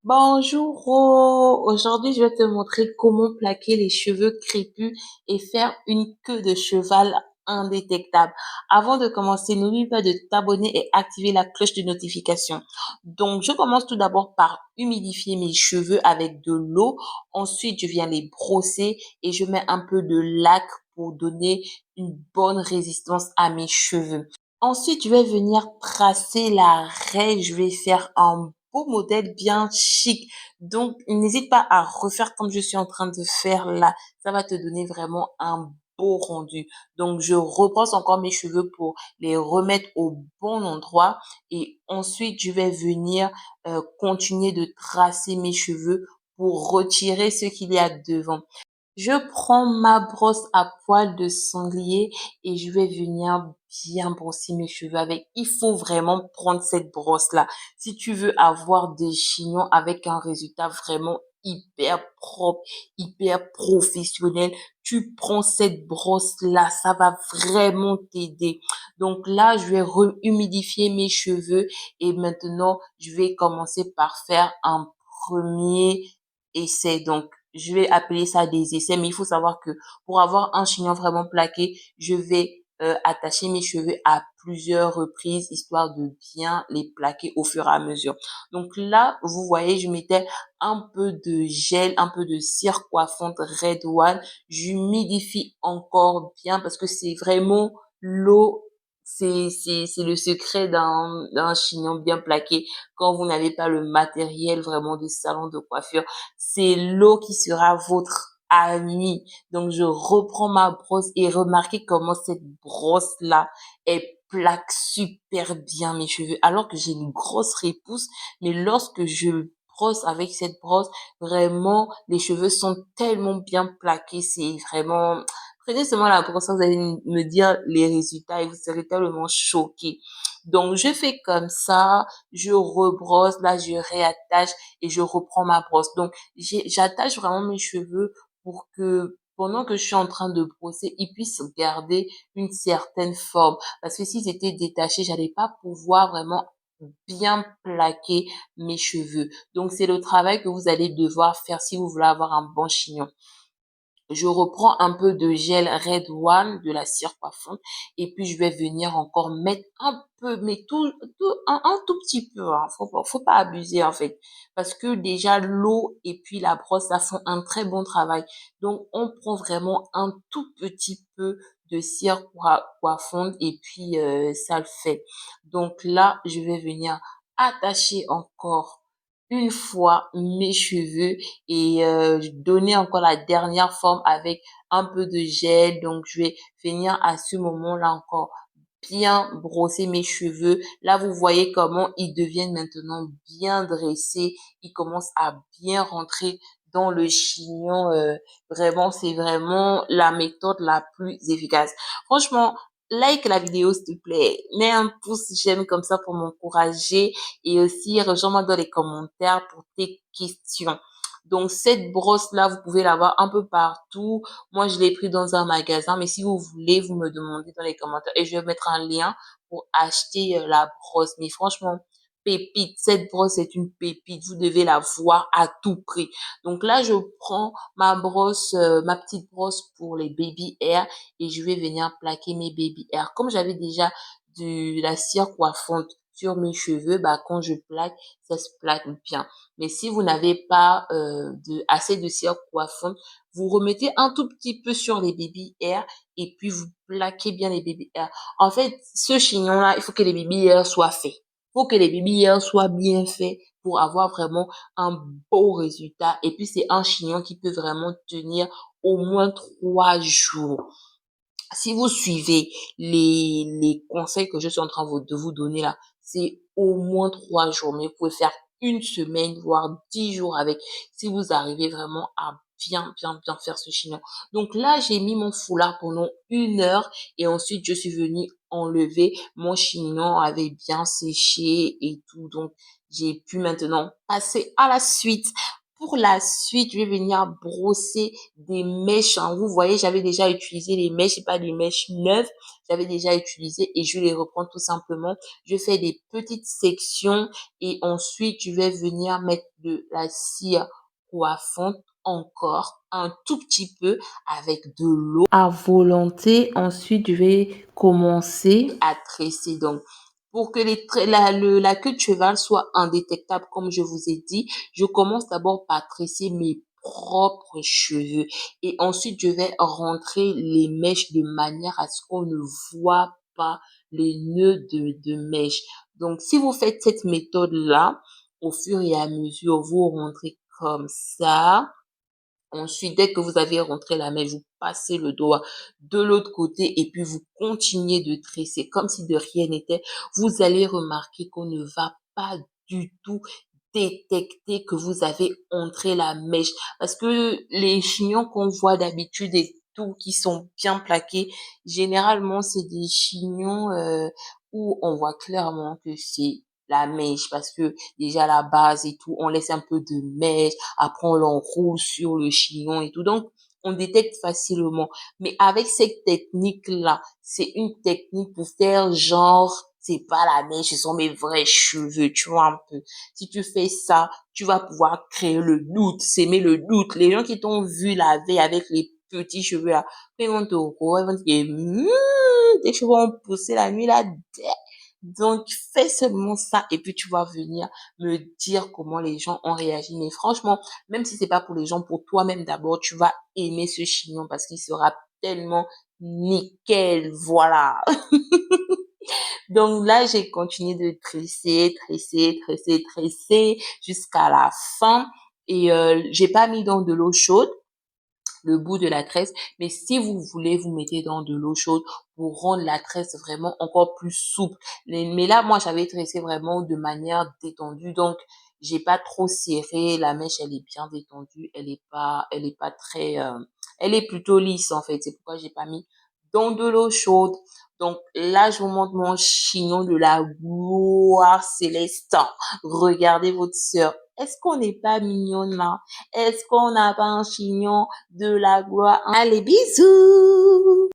Bonjour, aujourd'hui je vais te montrer comment plaquer les cheveux crépus et faire une queue de cheval indétectable. Avant de commencer, n'oublie pas de t'abonner et activer la cloche de notification. Donc, je commence tout d'abord par humidifier mes cheveux avec de l'eau. Ensuite, je viens les brosser et je mets un peu de lac pour donner une bonne résistance à mes cheveux. Ensuite, je vais venir tracer la raie. Je vais faire un beau modèle bien chic. Donc, n'hésite pas à refaire comme je suis en train de faire là. Ça va te donner vraiment un beau rendu. Donc, je rebrosse encore mes cheveux pour les remettre au bon endroit. Et ensuite, je vais venir continuer de tracer mes cheveux pour retirer ce qu'il y a devant. Je prends ma brosse à poils de sanglier et je vais venir bien brosser mes cheveux avec. Il faut vraiment prendre cette brosse-là. Si tu veux avoir des chignons avec un résultat vraiment hyper propre, hyper professionnel, tu prends cette brosse-là. Ça va vraiment t'aider. Donc là, je vais humidifier mes cheveux et maintenant, je vais commencer par faire un premier essai. Donc, je vais appeler ça des essais, mais il faut savoir que pour avoir un chignon vraiment plaqué, je vais attacher mes cheveux à plusieurs reprises, histoire de bien les plaquer au fur et à mesure. Donc là, vous voyez, je mettais un peu de gel, un peu de cire coiffante Red One. J'humidifie encore bien parce que c'est vraiment l'eau, c'est le secret d'un chignon bien plaqué quand vous n'avez pas le matériel vraiment de salon de coiffure. C'est l'eau qui sera votre amie. Donc, je reprends ma brosse et remarquez comment cette brosse-là, elle plaque super bien mes cheveux. Alors que j'ai une grosse repousse, mais lorsque je brosse avec cette brosse, vraiment, les cheveux sont tellement bien plaqués. C'est vraiment... Prenez seulement la brosse, vous allez me dire les résultats et vous serez tellement choqués. Donc, je fais comme ça, je rebrosse, là, je réattache et je reprends ma brosse. Donc, j'attache vraiment mes cheveux pour que pendant que je suis en train de brosser, ils puissent garder une certaine forme. Parce que s'ils étaient détachés, j'allais pas pouvoir vraiment bien plaquer mes cheveux. Donc, c'est le travail que vous allez devoir faire si vous voulez avoir un bon chignon. Je reprends un peu de gel Red One, de la cire coiffante, et puis je vais venir encore mettre un peu, mais un tout petit peu, hein. Faut pas abuser, en fait. Parce que déjà, l'eau et puis la brosse, ça font un très bon travail. Donc, on prend vraiment un tout petit peu de cire coiffante et puis, ça le fait. Donc là, je vais venir attacher encore une fois mes cheveux et donner encore la dernière forme avec un peu de gel. Donc, je vais venir à ce moment-là encore bien brosser mes cheveux. Là, vous voyez comment ils deviennent maintenant bien dressés. Ils commencent à bien rentrer dans le chignon. Vraiment, c'est vraiment la méthode la plus efficace. Franchement, like la vidéo, s'il te plaît. Mets un pouce j'aime comme ça pour m'encourager et aussi rejoins-moi dans les commentaires pour tes questions. Donc, cette brosse-là, vous pouvez l'avoir un peu partout. Moi, je l'ai pris dans un magasin, mais si vous voulez, vous me demandez dans les commentaires et je vais mettre un lien pour acheter la brosse. Mais franchement, pépite, cette brosse est une pépite. Vous devez la voir à tout prix. Donc là, je prends ma brosse, ma petite brosse pour les baby hair et je vais venir plaquer mes baby hair. Comme j'avais déjà de la cire coiffante sur mes cheveux, bah quand je plaque, ça se plaque bien. Mais si vous n'avez pas assez de cire coiffante, vous remettez un tout petit peu sur les baby hair et puis vous plaquez bien les baby hair. En fait, ce chignon-là, il faut que les baby hair soient faits. Il faut que les baby hair soient bien faits pour avoir vraiment un beau résultat. Et puis, c'est un chignon qui peut vraiment tenir au moins 3 jours. Si vous suivez les conseils que je suis en train de vous donner là, c'est au moins 3 jours, mais vous pouvez faire une semaine, voire 10 jours avec, si vous arrivez vraiment à bien faire ce chignon. Donc là, j'ai mis mon foulard pendant 1 heure et ensuite je suis venue enlever mon chignon avait bien séché et tout. Donc, j'ai pu maintenant passer à la suite. Pour la suite, je vais venir brosser des mèches, hein. Vous voyez, j'avais déjà utilisé les mèches, c'est pas des mèches neuves. J'avais déjà utilisé et je les reprends tout simplement. Je fais des petites sections et ensuite, je vais venir mettre de la cire coiffante encore un tout petit peu avec de l'eau à volonté. Ensuite, je vais commencer à tresser. Donc, pour que la queue de cheval soit indétectable, comme je vous ai dit, je commence d'abord par tresser mes propres cheveux et ensuite je vais rentrer les mèches de manière à ce qu'on ne voit pas les nœuds de mèches. Donc, si vous faites cette méthode-là, au fur et à mesure, vous rentrez comme ça. Ensuite, dès que vous avez rentré la mèche, vous passez le doigt de l'autre côté et puis vous continuez de tresser comme si de rien n'était. Vous allez remarquer qu'on ne va pas du tout détecter que vous avez entré la mèche. Parce que les chignons qu'on voit d'habitude et tout qui sont bien plaqués, généralement, c'est des chignons où on voit clairement que c'est la mèche parce que déjà la base et tout, on laisse un peu de mèche, après on l'enroule sur le chignon et tout. Donc, on détecte facilement. Mais avec cette technique-là, c'est une technique pour faire genre, c'est pas la mèche, ce sont mes vrais cheveux, tu vois un peu. Si tu fais ça, tu vas pouvoir créer le doute, s'aimer le doute. Les gens qui t'ont vu la veille avec les petits cheveux là, quand ils vont te revoir, ils vont te dire, tes cheveux ont poussé la nuit là. Donc, fais seulement ça et puis tu vas venir me dire comment les gens ont réagi. Mais franchement, même si c'est pas pour les gens, pour toi-même d'abord, tu vas aimer ce chignon parce qu'il sera tellement nickel. Voilà. Donc là, j'ai continué de tresser jusqu'à la fin. Et j'ai pas mis dans de l'eau chaude le bout de la tresse. Mais si vous voulez, vous mettez dans de l'eau chaude pour rendre la tresse vraiment encore plus souple. Mais là, moi, j'avais tressé vraiment de manière détendue. Donc, j'ai pas trop serré. La mèche, elle est bien détendue. Elle est pas très, elle est plutôt lisse, en fait. C'est pourquoi j'ai pas mis dans de l'eau chaude. Donc là, je vous montre mon chignon de la gloire céleste. Regardez votre sœur. Est-ce qu'on n'est pas mignonne là? Est-ce qu'on n'a pas un chignon de la gloire? Allez, bisous!